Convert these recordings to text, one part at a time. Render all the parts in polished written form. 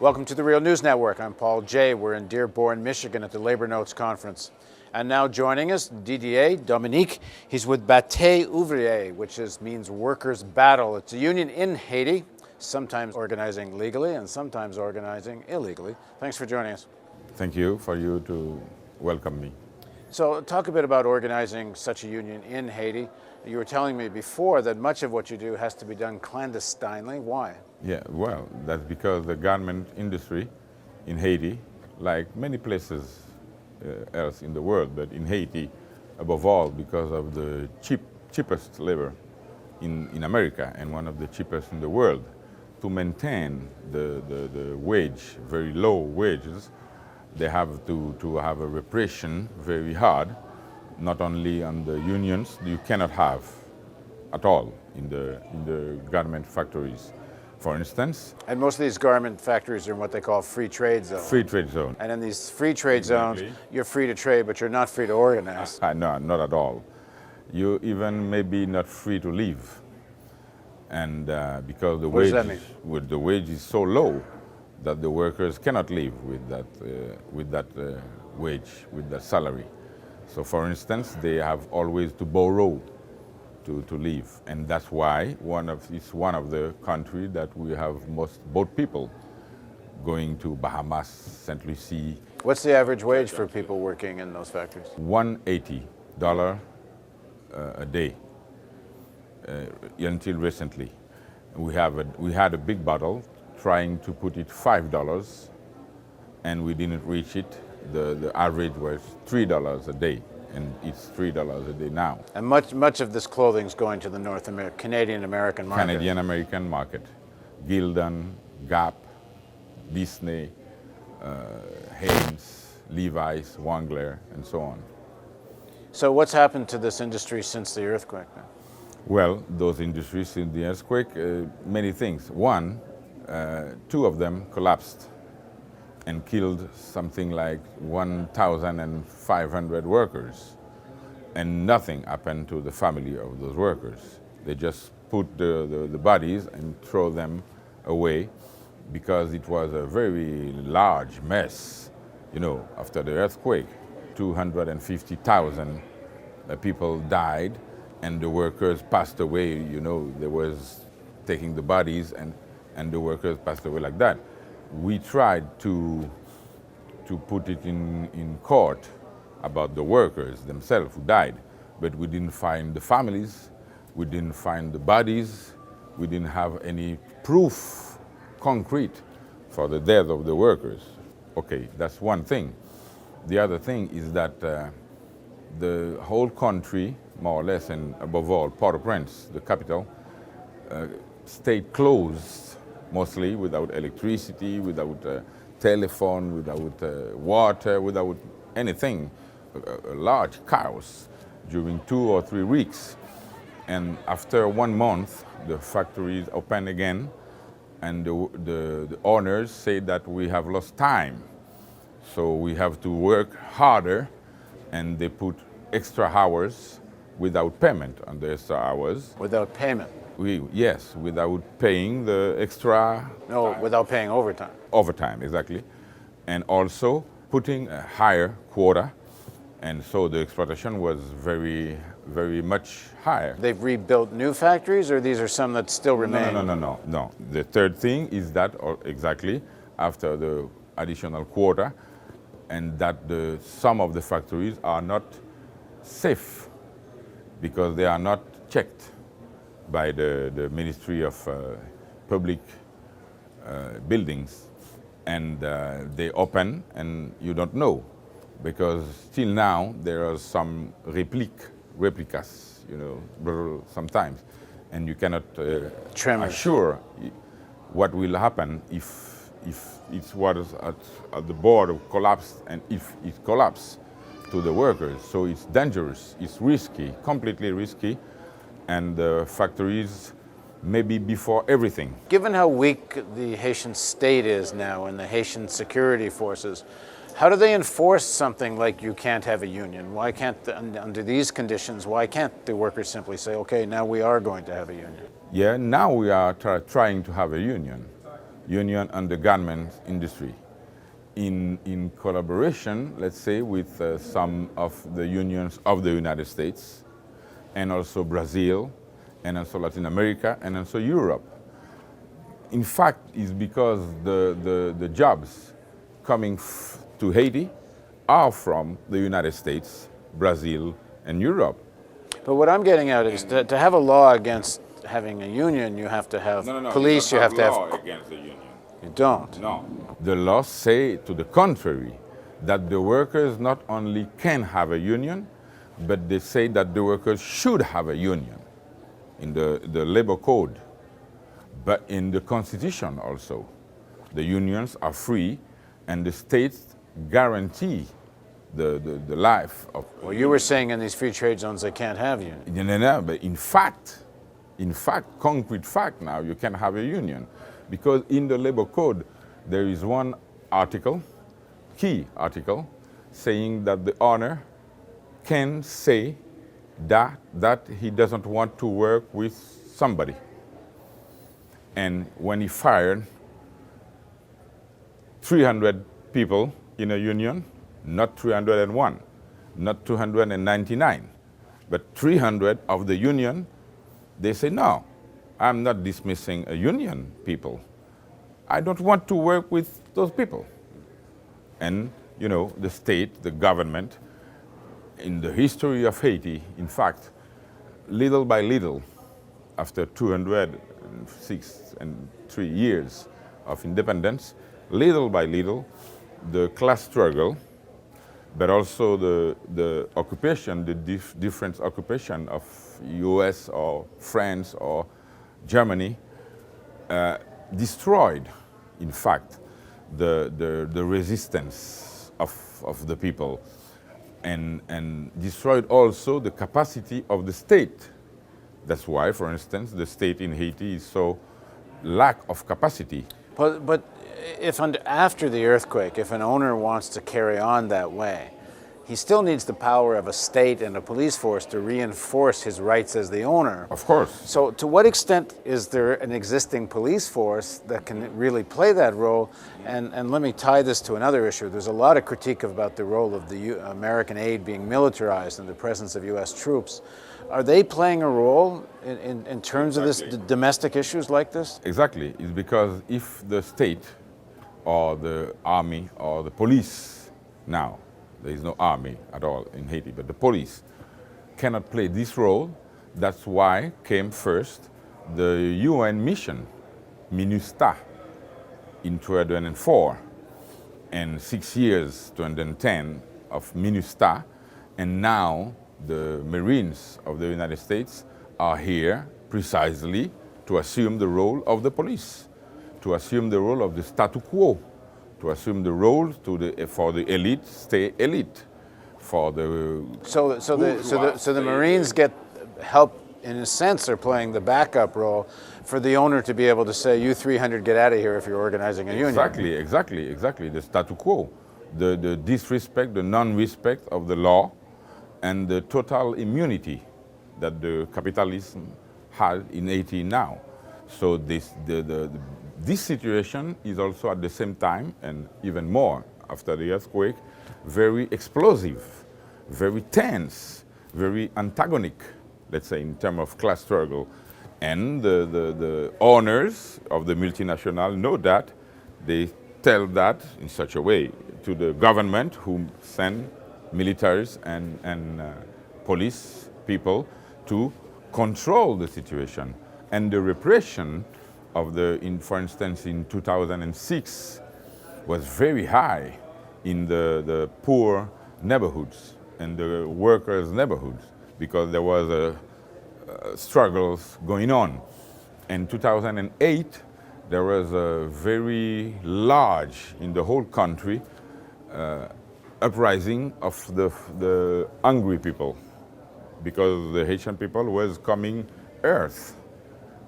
Welcome to the Real News Network. I'm Paul Jay. We're in Dearborn, Michigan at the Labor Notes Conference. And now joining us, Didier Dominique. He's with Bataille Ouvrier, which means workers' battle. It's a union in Haiti, sometimes organizing legally and sometimes organizing illegally. Thanks for joining us. Thank you for you to welcome me. So talk a bit about organizing such a union in Haiti. You were telling me before that much of what you do has to be done clandestinely. Why? Yeah, well, that's because the garment industry in Haiti, like many places else in the world, but in Haiti, above all, because of the cheapest labor in America and one of the cheapest in the world, to maintain the wage, very low wages, they have to have a repression very hard, not only on the unions, you cannot have at all in the garment factories. For instance. And most of these garment factories are in what they call free trade zones. Free trade zone. And in these free trade zones, you're free to trade, but you're not free to organize. No, not at all. You even maybe not free to leave. And because the wage is so low that the workers cannot live with that wage, with that salary. So for instance, they have always to borrow to live, and that's why it's one of the countries that we have most boat people going to Bahamas, St. Lucie. What's the average wage for people working in those factories? $180 a day until recently. We had a big battle trying to put it $5, and we didn't reach it. The average was $3 a day. And it's $3 a day now. And much of this clothing is going to the Canadian-American market. Canadian-American market. Gildan, Gap, Disney, Hanes, Levi's, Wrangler, and so on. So what's happened to this industry since the earthquake then? Well, those industries since the earthquake, many things. One, two of them collapsed and killed something like 1,500 workers. And nothing happened to the family of those workers. They just put the bodies and throw them away because it was a very large mess. You know, after the earthquake, 250,000 people died and the workers passed away. You know, they was taking the bodies and the workers passed away like that. We tried to put it in court about the workers themselves who died, but we didn't find the families, we didn't find the bodies, we didn't have any proof, concrete, for the death of the workers. Okay, that's one thing. The other thing is that the whole country, more or less, and above all, Port-au-Prince, the capital, stayed closed, mostly without electricity, without telephone, without water, without anything. A large chaos during 2 or 3 weeks. And after 1 month, the factories opened again, and the owners say that we have lost time. So we have to work harder, and they put extra hours without payment on the extra hours. Without payment? Yes, without paying the extra... No, without paying overtime. Overtime, exactly. And also putting a higher quota, and so the exploitation was very, very much higher. They've rebuilt new factories, or these are some that still remain? No. The third thing is that, exactly, after the additional quota, and that some of the factories are not safe because they are not checked by the Ministry of Public Buildings, and they open and you don't know, because still now there are some replicas, you know, sometimes, and you cannot assure what will happen if it was at the board of collapse, and if it collapses to the workers. So it's dangerous, it's risky, completely risky, and the factories maybe before everything. Given how weak the Haitian state is now and the Haitian security forces, how do they enforce something like you can't have a union? Why can't, under these conditions, why can't the workers simply say, okay, now we are going to have a union? Yeah, now we are trying to have a union. union on the garment industry in collaboration, let's say, with some of the unions of the United States and also Brazil and also Latin America and also Europe. In fact, it's because the jobs coming to Haiti are from the United States, Brazil, and Europe. But what I'm getting at is to have a law against having a union, you have to have police, you have to have... law against the union. You don't? No. The laws say to the contrary, that the workers not only can have a union, but they say that the workers should have a union in the labor code, but in the constitution also. The unions are free and the states guarantee the life of... Well, you were saying in these free trade zones they can't have unions. No, but in fact, concrete fact now, you can have a union. Because in the labor code, there is one article, key article, saying that the owner can say that he doesn't want to work with somebody. And when he fired 300 people in a union, not 301, not 299, but 300 of the union, they say, no, I'm not dismissing a union people. I don't want to work with those people. And, you know, the state, the government, in the history of Haiti, in fact, little by little, after 206 and 3 years of independence, little by little, the class struggle, but also the occupation, the different occupation of US or France or Germany destroyed, in fact, the resistance of the people and destroyed also the capacity of the state. That's why, for instance, the state in Haiti is so lack of capacity. But if after the earthquake, if an owner wants to carry on that way, he still needs the power of a state and a police force to reinforce his rights as the owner. Of course. So to what extent is there an existing police force that can really play that role? And let me tie this to another issue. There's a lot of critique about the role of the American aid being militarized and the presence of US troops. Are they playing a role in terms of this domestic issues like this? Exactly. It's because if the state or the army or the police now, there is no army at all in Haiti, but the police cannot play this role. That's why came first the UN mission, MINUSTA, in 2004, and 6 years, 2010, of MINUSTA, and now the Marines of the United States are here precisely to assume the role of the police, to assume the role of the statu quo, to assume the role for the elite, stay elite, for the... So the Marines get help, in a sense, they're playing the backup role for the owner to be able to say, you 300 get out of here if you're organizing a union. Exactly, the statu quo, the disrespect, the non-respect of the law, and the total immunity that the capitalism had in Haiti now. So this situation is also at the same time, and even more after the earthquake, very explosive, very tense, very antagonic, let's say, in terms of class struggle. And the owners of the multinational know that. They tell that in such a way to the government, who send militaries and police people to control the situation. And the repression of for instance, in 2006 was very high in the poor neighborhoods and the workers' neighborhoods, because there was struggles going on. In 2008, there was a very large, in the whole country, uprising of the hungry people, because the Haitian people was coming earth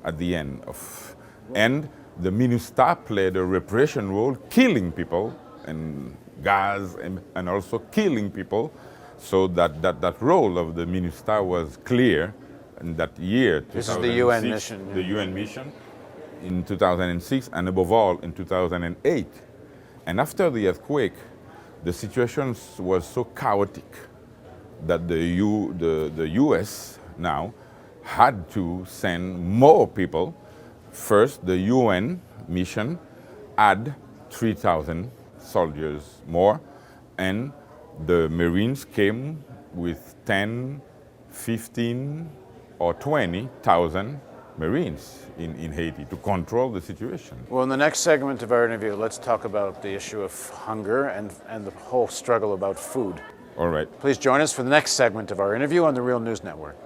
at the end of, and the MINUSTA played a repression role, killing people and gas and also killing people. So that role of the MINUSTA was clear in that year. This is the UN mission. The UN mission. in 2006, and above all in 2008. And after the earthquake, the situation was so chaotic that the US now had to send more people. First, the UN mission add 3,000 soldiers more, and the Marines came with 10, 15, or 20,000 Marines in Haiti to control the situation. Well, in the next segment of our interview, let's talk about the issue of hunger and the whole struggle about food. All right. Please join us for the next segment of our interview on the Real News Network.